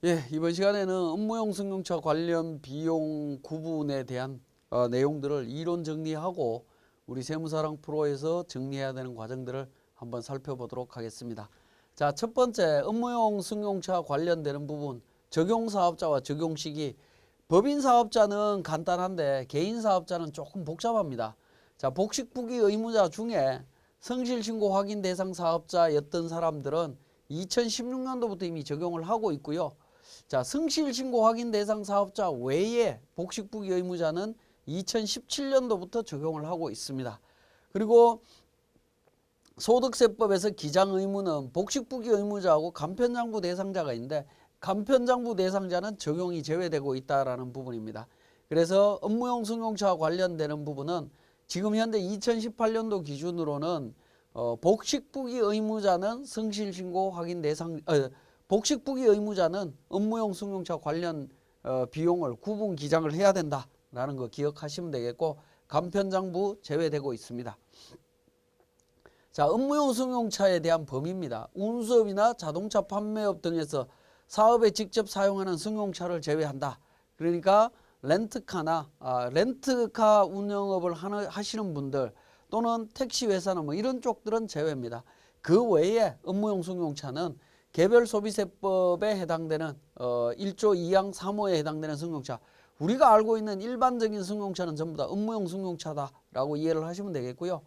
예, 이번 시간에는 업무용 승용차 관련 비용 구분에 대한 내용들을 이론 정리하고 우리 세무사랑 프로에서 정리해야 되는 과정들을 한번 살펴보도록 하겠습니다. 자, 첫 번째 업무용 승용차 관련되는 부분, 적용사업자와 적용시기. 법인사업자는 간단한데 개인사업자는 조금 복잡합니다. 자, 복식부기 의무자 중에 성실신고 확인 대상 사업자였던 사람들은 2016년도부터 이미 적용을 하고 있고요. 자, 성실신고 확인 대상 사업자 외에 복식부기 의무자는 2017년도부터 적용을 하고 있습니다. 그리고 소득세법에서 기장의무는 복식부기 의무자하고 간편장부 대상자가 있는데 간편장부 대상자는 적용이 제외되고 있다라는 부분입니다. 그래서 업무용 승용차와 관련되는 부분은 지금 현재 2018년도 기준으로는 복식부기 의무자는 성실신고 확인 대상 복식부기 의무자는 업무용 승용차 관련 비용을 구분 기장을 해야 된다라는 거 기억하시면 되겠고 간편장부 제외되고 있습니다. 자, 업무용 승용차에 대한 범위입니다. 운수업이나 자동차 판매업 등에서 사업에 직접 사용하는 승용차를 제외한다. 그러니까 렌트카나 렌트카 운영업을 하시는 분들 또는 택시회사나 뭐 이런 쪽들은 제외입니다. 그 외에 업무용 승용차는 개별소비세법에 해당되는 1조 2항 3호에 해당되는 승용차, 우리가 알고 있는 일반적인 승용차는 전부 다 업무용 승용차다라고 이해를 하시면 되겠고요.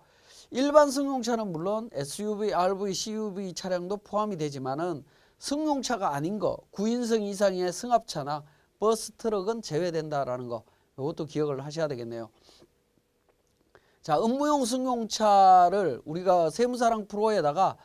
일반 승용차는 물론 SUV, RV, CUV 차량도 포함이 되지만은 승용차가 아닌 거, 9인승 이상의 승합차나 버스, 트럭은 제외된다라는 거, 이것도 기억을 하셔야 되겠네요. 자, 업무용 승용차를 우리가 세무사랑 프로에다가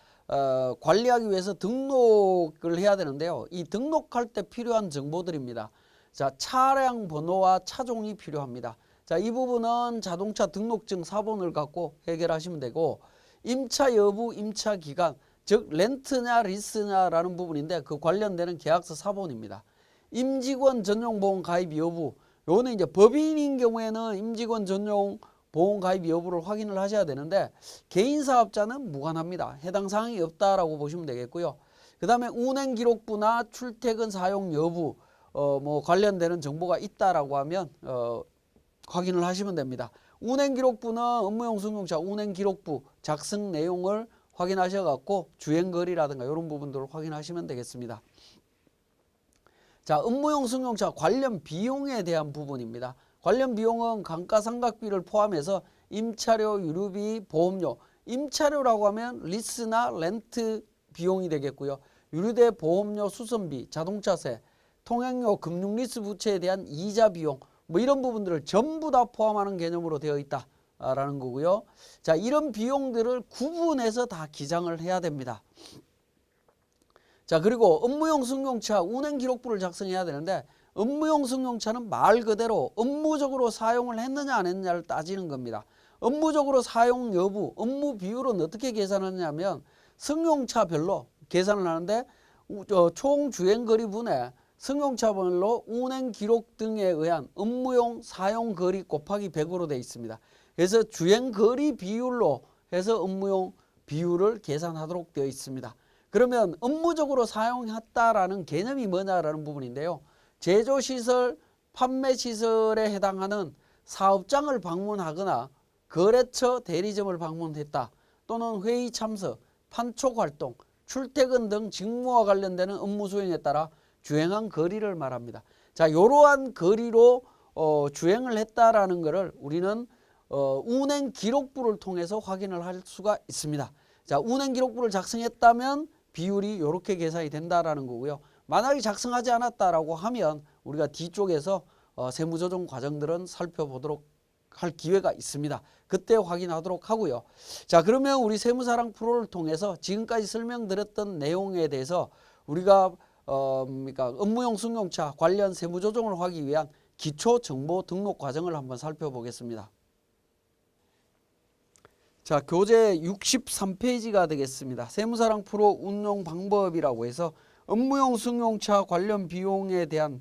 관리하기 위해서 등록을 해야 되는데요. 이 등록할 때 필요한 정보들입니다. 자, 차량 번호와 차종이 필요합니다. 자, 이 부분은 자동차 등록증 사본을 갖고 해결하시면 되고, 임차 여부, 임차 기간, 즉 렌트냐 리스냐라는 부분인데 그 관련되는 계약서 사본입니다. 임직원 전용 보험 가입 여부, 요거는 이제 법인인 경우에는 임직원 전용 보험 가입 여부를 확인을 하셔야 되는데 개인사업자는 무관합니다. 해당 사항이 없다라고 보시면 되겠고요. 그 다음에 운행기록부나 출퇴근 사용 여부 뭐 관련되는 정보가 있다라고 하면 확인을 하시면 됩니다. 운행기록부는 업무용 승용차 운행기록부 작성 내용을 확인하셔갖고 주행거리라든가 이런 부분들을 확인하시면 되겠습니다. 자, 업무용 승용차 관련 비용에 대한 부분입니다. 관련 비용은 감가상각비를 포함해서 임차료, 유류비, 보험료. 임차료라고 하면 리스나 렌트 비용이 되겠고요. 유류대 보험료, 수선비, 자동차세, 통행료, 금융리스 부채에 대한 이자 비용, 뭐 이런 부분들을 전부 다 포함하는 개념으로 되어 있다라는 거고요. 자, 이런 비용들을 구분해서 다 기장을 해야 됩니다. 자, 그리고 업무용 승용차 운행기록부를 작성해야 되는데 업무용 승용차는 말 그대로 업무적으로 사용을 했느냐 안 했느냐를 따지는 겁니다. 업무적으로 사용 여부, 업무 비율은 어떻게 계산하냐면 승용차별로 계산을 하는데 총 주행거리분에 승용차별로 운행기록 등에 의한 업무용 사용거리 곱하기 100으로 되어 있습니다. 그래서 주행거리 비율로 해서 업무용 비율을 계산하도록 되어 있습니다. 그러면 업무적으로 사용했다라는 개념이 뭐냐라는 부분인데요. 제조시설, 판매시설에 해당하는 사업장을 방문하거나 거래처, 대리점을 방문했다. 또는 회의 참석, 판촉 활동, 출퇴근 등 직무와 관련되는 업무 수행에 따라 주행한 거리를 말합니다. 자, 이러한 거리로 주행을 했다라는 것을 우리는 운행 기록부를 통해서 확인을 할 수가 있습니다. 자, 운행 기록부를 작성했다면 비율이 이렇게 계산이 된다라는 거고요. 만약에 작성하지 않았다라고 하면 우리가 뒤쪽에서 세무조정 과정들은 살펴보도록 할 기회가 있습니다. 그때 확인하도록 하고요. 자, 그러면 우리 세무사랑 프로를 통해서 지금까지 설명드렸던 내용에 대해서 우리가 그러니까 업무용 승용차 관련 세무조정을 하기 위한 기초정보 등록 과정을 한번 살펴보겠습니다. 자, 교재 63페이지가 되겠습니다. 세무사랑 프로 운용 방법이라고 해서 업무용 승용차 관련 비용에 대한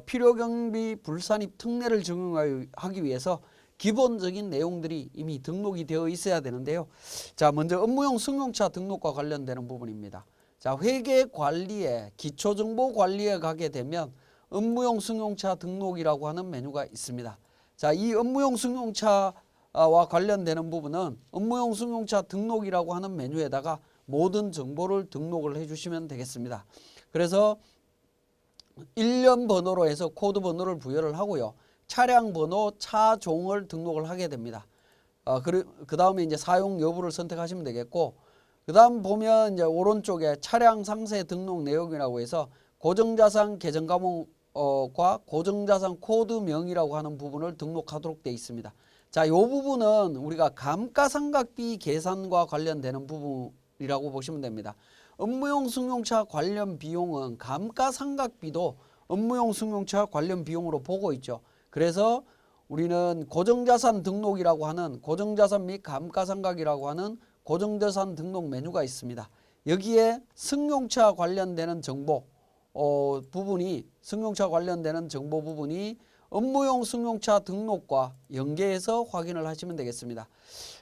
필요경비 불산입 특례를 적용하기 위해서 기본적인 내용들이 이미 등록이 되어 있어야 되는데요. 자, 먼저 업무용 승용차 등록과 관련되는 부분입니다. 자, 자, 회계 관리에 기초 정보 관리에 가게 되면 업무용 승용차 등록이라고 하는 메뉴가 있습니다. 자, 이 업무용 승용차와 관련되는 부분은 업무용 승용차 등록이라고 하는 메뉴에다가 모든 정보를 등록을 해주시면 되겠습니다. 그래서 일련 번호로 해서 코드 번호를 부여를 하고요. 차량 번호, 차종을 등록을 하게 됩니다. 그 다음에 이제 사용 여부를 선택하시면 되겠고, 그 다음 보면 이제 오른쪽에 차량 상세 등록 내역이라고 해서 고정자산 계정 과목과 고정자산 코드명이라고 하는 부분을 등록하도록 되어 있습니다. 자, 이 부분은 우리가 감가상각비 계산과 관련되는 부분이라고 보시면 됩니다. 업무용 승용차 관련 비용은 감가상각비도 업무용 승용차 관련 비용으로 보고 있죠. 그래서 우리는 고정자산 등록이라고 하는 고정자산 및 감가상각이라고 하는 고정자산 등록 메뉴가 있습니다. 여기에 승용차 관련되는 정보 승용차 관련되는 정보 부분이 업무용 승용차 등록과 연계해서 확인을 하시면 되겠습니다.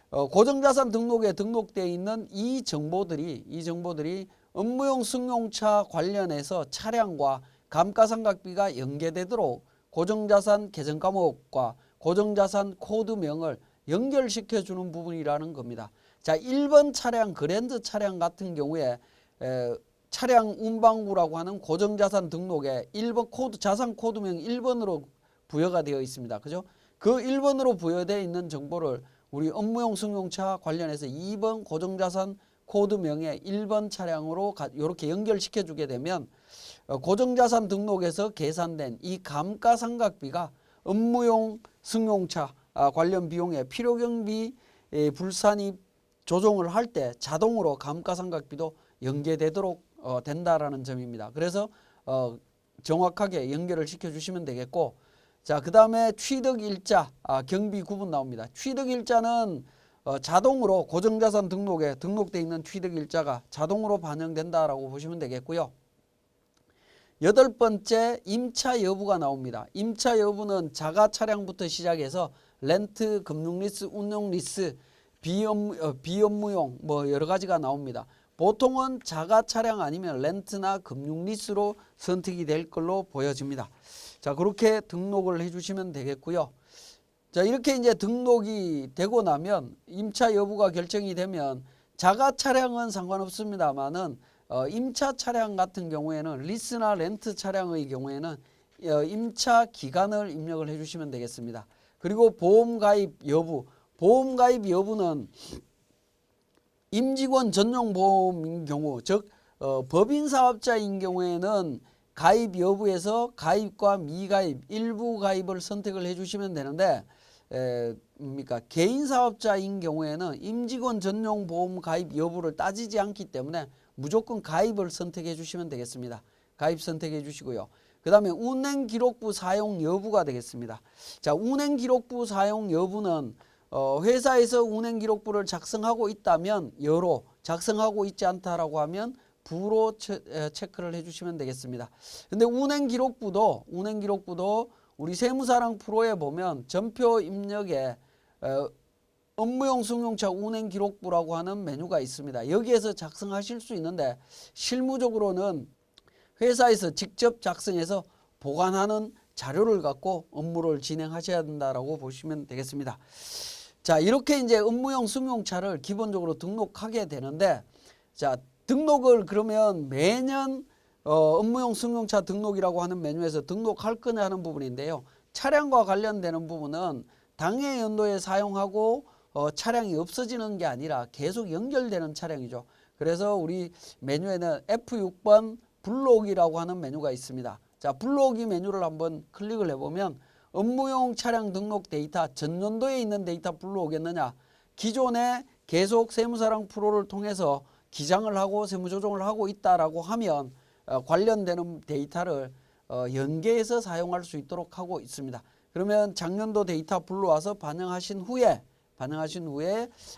고정자산 등록에 등록되어 있는 이 정보들이 업무용 승용차 관련해서 차량과 감가상각비가 연계되도록 고정자산 계정 과목과 고정자산 코드명을 연결시켜 주는 부분이라는 겁니다. 자, 1번 차량, 그랜드 차량 같은 경우에 차량 운반구라고 하는 고정자산 등록에 1번 코드, 자산 코드명 1번으로 부여가 되어 있습니다. 그죠? 그 1번으로 부여되어 있는 정보를 우리 업무용 승용차 관련해서 2번 고정자산 코드명의 1번 차량으로 이렇게 연결시켜 주게 되면 고정자산 등록에서 계산된 이 감가상각비가 업무용 승용차 관련 비용의 필요경비 불산입 조정을 할 때 자동으로 감가상각비도 연계되도록 된다라는 점입니다. 그래서 정확하게 연결을 시켜주시면 되겠고, 자, 그 다음에 취득일자 경비 구분 나옵니다. 취득일자는 자동으로 고정자산 등록에 등록되어 있는 취득일자가 자동으로 반영된다라고 보시면 되겠고요. 8번째 임차 여부가 나옵니다. 임차 여부는 자가 차량부터 시작해서 렌트, 금융리스, 운용리스, 비업무용 뭐 여러 가지가 나옵니다. 보통은 자가 차량 아니면 렌트나 금융리스로 선택이 될 걸로 보여집니다. 자, 그렇게 등록을 해주시면 되겠고요. 자, 이렇게 이제 등록이 되고 나면 임차 여부가 결정이 되면 자가 차량은 상관없습니다만은 임차 차량 같은 경우에는 리스나 렌트 차량의 경우에는 임차 기간을 입력을 해주시면 되겠습니다. 그리고 보험 가입 여부는 임직원 전용 보험인 경우, 즉 법인 사업자인 경우에는 가입 여부에서 가입과 미가입, 일부 가입을 선택을 해주시면 되는데 개인 사업자인 경우에는 임직원 전용 보험 가입 여부를 따지지 않기 때문에 무조건 가입을 선택해 주시면 되겠습니다. 가입 선택해 주시고요. 그 다음에 운행기록부 사용 여부가 되겠습니다. 자, 운행기록부 사용 여부는 회사에서 운행기록부를 작성하고 있다면 여로, 작성하고 있지 않다라고 하면 부로 체크를 해주시면 되겠습니다. 근데 운행기록부도 우리 세무사랑 프로에 보면 전표 입력에 업무용 승용차 운행기록부라고 하는 메뉴가 있습니다. 여기에서 작성하실 수 있는데 실무적으로는 회사에서 직접 작성해서 보관하는 자료를 갖고 업무를 진행하셔야 된다라고 보시면 되겠습니다. 자, 이렇게 이제 업무용 승용차를 기본적으로 등록하게 되는데, 자, 등록을 그러면 매년 업무용 승용차 등록이라고 하는 메뉴에서 등록할 거냐 하는 부분인데요. 차량과 관련되는 부분은 당해 연도에 사용하고 차량이 없어지는 게 아니라 계속 연결되는 차량이죠. 그래서 우리 메뉴에는 F6번 불러오기라고 하는 메뉴가 있습니다. 자, 불러오기 메뉴를 한번 클릭을 해보면 업무용 차량 등록 데이터 전년도에 있는 데이터 불러오겠느냐, 기존에 계속 세무사랑 프로를 통해서 기장을 하고 세무조정을 하고 있다라고 하면 관련되는 데이터를 연계해서 사용할 수 있도록 하고 있습니다. 그러면 작년도 데이터 불러와서 반영하신 후에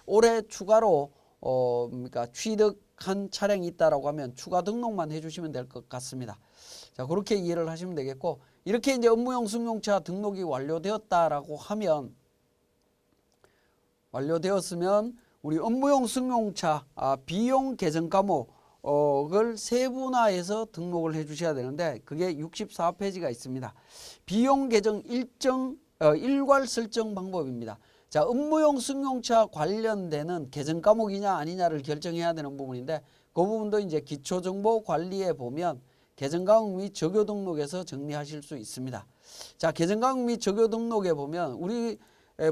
올해 추가로 취득한 차량이 있다라고 하면 추가 등록만 해주시면 될 것 같습니다. 자, 그렇게 이해를 하시면 되겠고, 이렇게 이제 업무용 승용차 등록이 완료되었으면 우리 업무용 승용차 비용 계정 과목 걸 세분화해서 등록을 해 주셔야 되는데 그게 64페이지가 있습니다. 비용 계정 일괄 설정 방법입니다. 자, 업무용 승용차 관련되는 계정 과목이냐 아니냐를 결정해야 되는 부분인데 그 부분도 이제 기초정보 관리에 보면 계정 과목 및 적요 등록에서 정리하실 수 있습니다. 자, 계정 과목 및 적요 등록에 보면 우리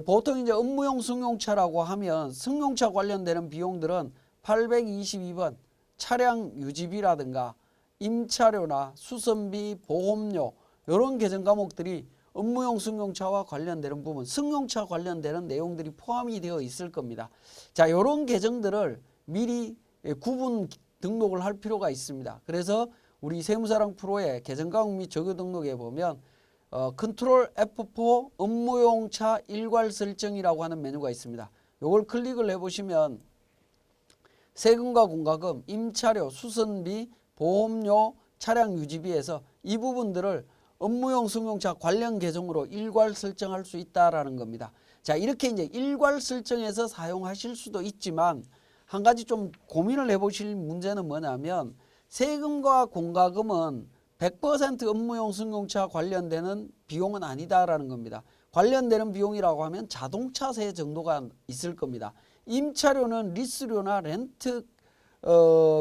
보통 이제 업무용 승용차라고 하면 승용차 관련되는 비용들은 822번 차량 유지비라든가 임차료나 수선비, 보험료 이런 계정 과목들이 업무용 승용차와 관련되는 부분, 승용차 관련되는 내용들이 포함이 되어 있을 겁니다. 자, 이런 계정들을 미리 구분 등록을 할 필요가 있습니다. 그래서 우리 세무사랑 프로의 계정 과목 및 적요 등록에 보면 컨트롤 F4 업무용차 일괄 설정이라고 하는 메뉴가 있습니다. 이걸 클릭을 해보시면 세금과 공과금, 임차료, 수선비, 보험료, 차량 유지비에서 이 부분들을 업무용 승용차 관련 계정으로 일괄 설정할 수 있다라는 겁니다. 자, 이렇게 이제 일괄 설정해서 사용하실 수도 있지만 한 가지 좀 고민을 해보실 문제는 뭐냐면 세금과 공과금은 100% 업무용 승용차 관련되는 비용은 아니다라는 겁니다. 관련되는 비용이라고 하면 자동차세 정도가 있을 겁니다. 임차료는 리스료나 렌트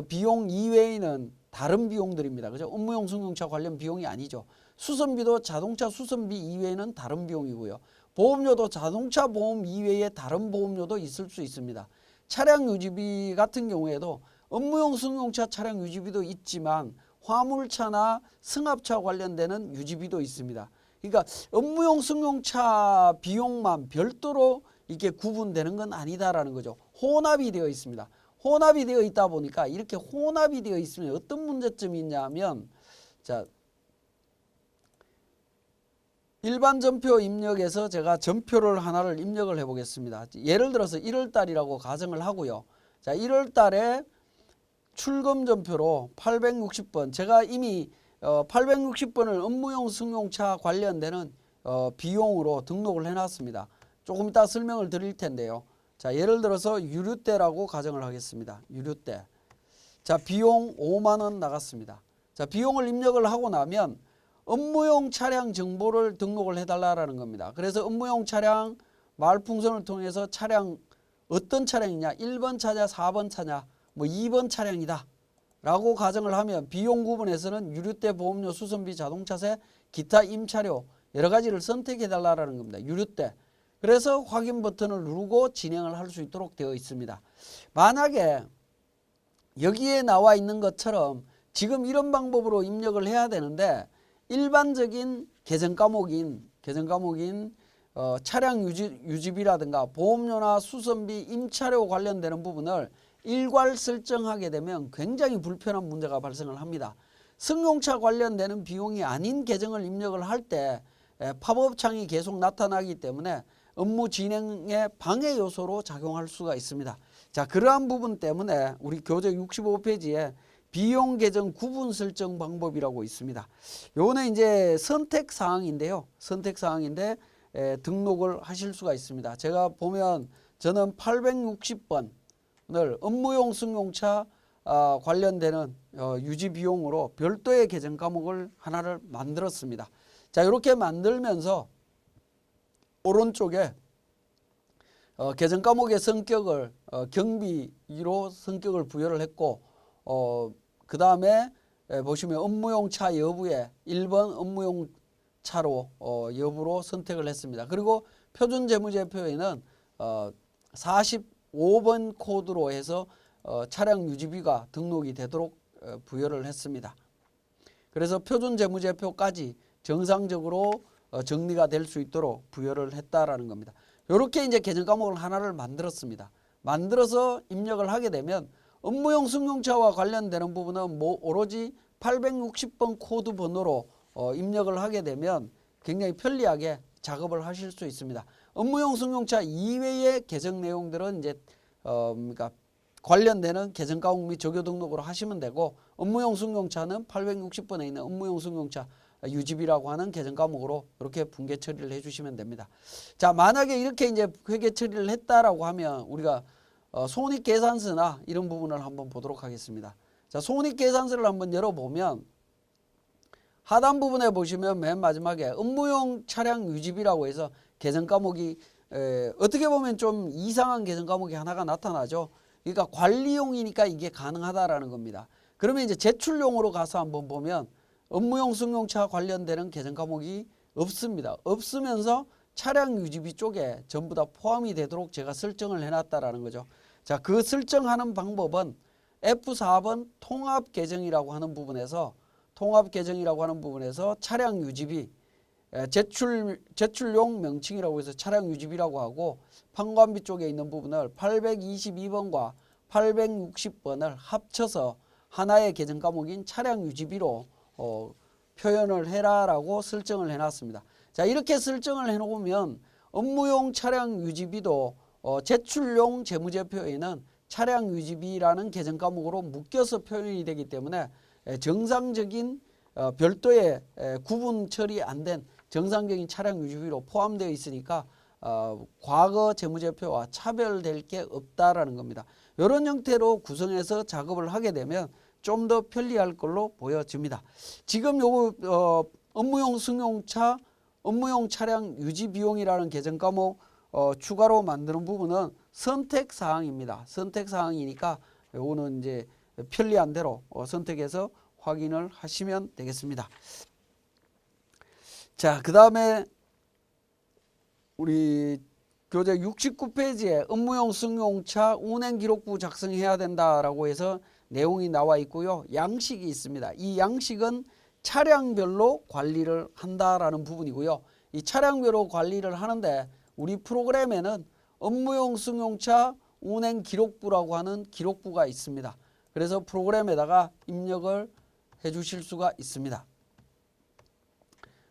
비용 이외에는 다른 비용들입니다. 그죠? 업무용 승용차 관련 비용이 아니죠. 수선비도 자동차 수선비 이외에는 다른 비용이고요. 보험료도 자동차 보험 이외에 다른 보험료도 있을 수 있습니다. 차량 유지비 같은 경우에도 업무용 승용차 차량 유지비도 있지만 화물차나 승합차 관련되는 유지비도 있습니다. 그러니까 업무용 승용차 비용만 별도로 이게 구분되는 건 아니다라는 거죠. 혼합이 되어 있습니다. 혼합이 되어 있다 보니까 이렇게 혼합이 되어 있으면 어떤 문제점이 있냐면 자, 일반 전표 입력에서 제가 전표를 하나를 입력을 해 보겠습니다. 예를 들어서 1월 달이라고 가정을 하고요. 자, 1월 달에 출금 전표로 860번 제가 이미 860번을 업무용 승용차 관련되는 비용으로 등록을 해놨습니다. 조금 이따 설명을 드릴 텐데요. 자, 예를 들어서 유류대라고 가정을 하겠습니다. 유류대. 자, 비용 5만 원 나갔습니다. 자, 비용을 입력을 하고 나면 업무용 차량 정보를 등록을 해달라는 겁니다. 그래서 업무용 차량 말풍선을 통해서 차량 어떤 차량이냐 1번 차냐 4번 차냐 뭐 2번 차량이다 라고 가정을 하면 비용 구분에서는 유류대 보험료 수선비 자동차세 기타 임차료 여러 가지를 선택해 달라는 겁니다. 유류대. 그래서 확인 버튼을 누르고 진행을 할 수 있도록 되어 있습니다. 만약에 여기에 나와 있는 것처럼 지금 이런 방법으로 입력을 해야 되는데 일반적인 계정 과목인 차량 유지비라든가 보험료나 수선비 임차료 관련되는 부분을 일괄 설정하게 되면 굉장히 불편한 문제가 발생을 합니다. 승용차 관련되는 비용이 아닌 계정을 입력을 할 때 팝업 창이 계속 나타나기 때문에 업무 진행의 방해 요소로 작용할 수가 있습니다. 자, 그러한 부분 때문에 우리 교재 65페이지에 비용 계정 구분 설정 방법이라고 있습니다. 요거는 이제 선택 사항인데요. 선택 사항인데 등록을 하실 수가 있습니다. 제가 보면 저는 860번을 업무용 승용차 관련되는 유지 비용으로 별도의 계정 과목을 하나를 만들었습니다. 자, 이렇게 만들면서 오른쪽에 계정 과목의 성격을 경비로 성격을 부여를 했고 그 다음에 보시면 업무용 차 여부에 1번 업무용 차로 여부로 선택을 했습니다. 그리고 표준 재무제표에는 45번 코드로 해서 차량 유지비가 등록이 되도록 부여를 했습니다. 그래서 표준 재무제표까지 정상적으로 정리가 될 수 있도록 부여를 했다라는 겁니다. 이렇게 이제 계정 과목을 하나를 만들었습니다. 만들어서 입력을 하게 되면 업무용 승용차와 관련되는 부분은 오로지 860번 코드 번호로 입력을 하게 되면 굉장히 편리하게 작업을 하실 수 있습니다. 업무용 승용차 이외의 계정 내용들은 이제 그러니까 관련되는 계정 과목 및 적요 등록으로 하시면 되고 업무용 승용차는 860번에 있는 업무용 승용차 유지비라고 하는 계정 과목으로 이렇게 분계 처리를 해주시면 됩니다. 자, 만약에 이렇게 이제 회계 처리를 했다라고 하면 우리가 손익계산서나 이런 부분을 한번 보도록 하겠습니다. 자, 손익계산서를 한번 열어보면 하단 부분에 보시면 맨 마지막에 업무용 차량 유지비라고 해서 계정 과목이 어떻게 보면 좀 이상한 계정 과목이 하나가 나타나죠. 그러니까 관리용이니까 이게 가능하다라는 겁니다. 그러면 이제 제출용으로 가서 한번 보면 업무용 승용차 관련되는 계정 과목이 없습니다. 없으면서 차량 유지비 쪽에 전부 다 포함이 되도록 제가 설정을 해놨다라는 거죠. 자, 그 설정하는 방법은 F4번 통합 계정이라고 하는 부분에서 차량 유지비 제출용 명칭이라고 해서 차량 유지비라고 하고 판관비 쪽에 있는 부분을 822번과 860번을 합쳐서 하나의 계정 과목인 차량 유지비로 표현을 해라라고 설정을 해놨습니다. 자, 이렇게 설정을 해놓으면 업무용 차량 유지비도 제출용 재무제표에는 차량 유지비라는 계정 과목으로 묶여서 표현이 되기 때문에 정상적인 별도의 구분 처리 안 된 정상적인 차량 유지비로 포함되어 있으니까 과거 재무제표와 차별될 게 없다라는 겁니다. 이런 형태로 구성해서 작업을 하게 되면 좀 더 편리할 걸로 보여집니다. 지금 요거 업무용 승용차 업무용 차량 유지 비용이라는 계정 과목 추가로 만드는 부분은 선택 사항입니다. 선택 사항이니까 요거는 이제 편리한 대로 선택해서 확인을 하시면 되겠습니다. 자, 그 다음에 우리 교재 69페이지에 업무용 승용차 운행기록부 작성해야 된다라고 해서 내용이 나와 있고요. 양식이 있습니다. 이 양식은 차량별로 관리를 한다라는 부분이고요. 이 차량별로 관리를 하는데 우리 프로그램에는 업무용 승용차 운행기록부라고 하는 기록부가 있습니다. 그래서 프로그램에다가 입력을 해 주실 수가 있습니다.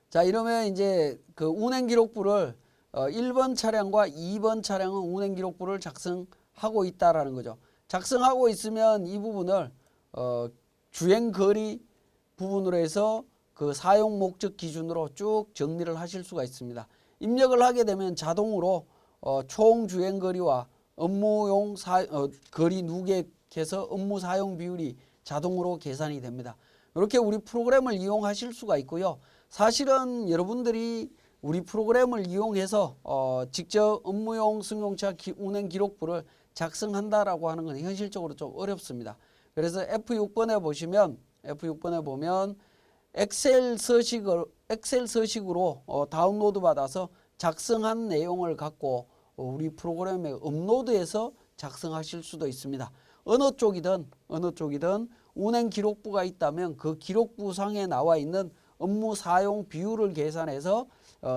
자, 이러면 이제 그 운행기록부를 1번 차량과 2번 차량은 운행기록부를 작성하고 있다라는 거죠. 작성하고 있으면 이 부분을 주행거리 부분으로 해서 그 사용 목적 기준으로 쭉 정리를 하실 수가 있습니다. 입력을 하게 되면 자동으로 총 주행거리와 업무용 거리 누계해서 업무 사용 비율이 자동으로 계산이 됩니다. 이렇게 우리 프로그램을 이용하실 수가 있고요. 사실은 여러분들이 우리 프로그램을 이용해서 직접 업무용 승용차 운행 기록부를 작성한다라고 하는 건 현실적으로 좀 어렵습니다. 그래서 F6번에 보면 엑셀 서식으로 다운로드 받아서 작성한 내용을 갖고 우리 프로그램에 업로드해서 작성하실 수도 있습니다. 어느 쪽이든 운행 기록부가 있다면 그 기록부 상에 나와 있는 업무 사용 비율을 계산해서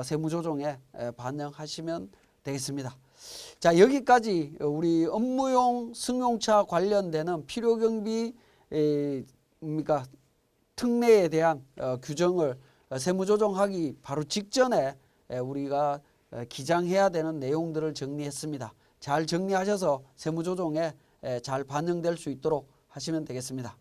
세무조정에 반영하시면 되겠습니다. 자, 여기까지 우리 업무용 승용차 관련되는 필요경비 특례에 대한 규정을 세무조정하기 바로 직전에 우리가 기장해야 되는 내용들을 정리했습니다. 잘 정리하셔서 세무조정에 잘 반영될 수 있도록 하시면 되겠습니다.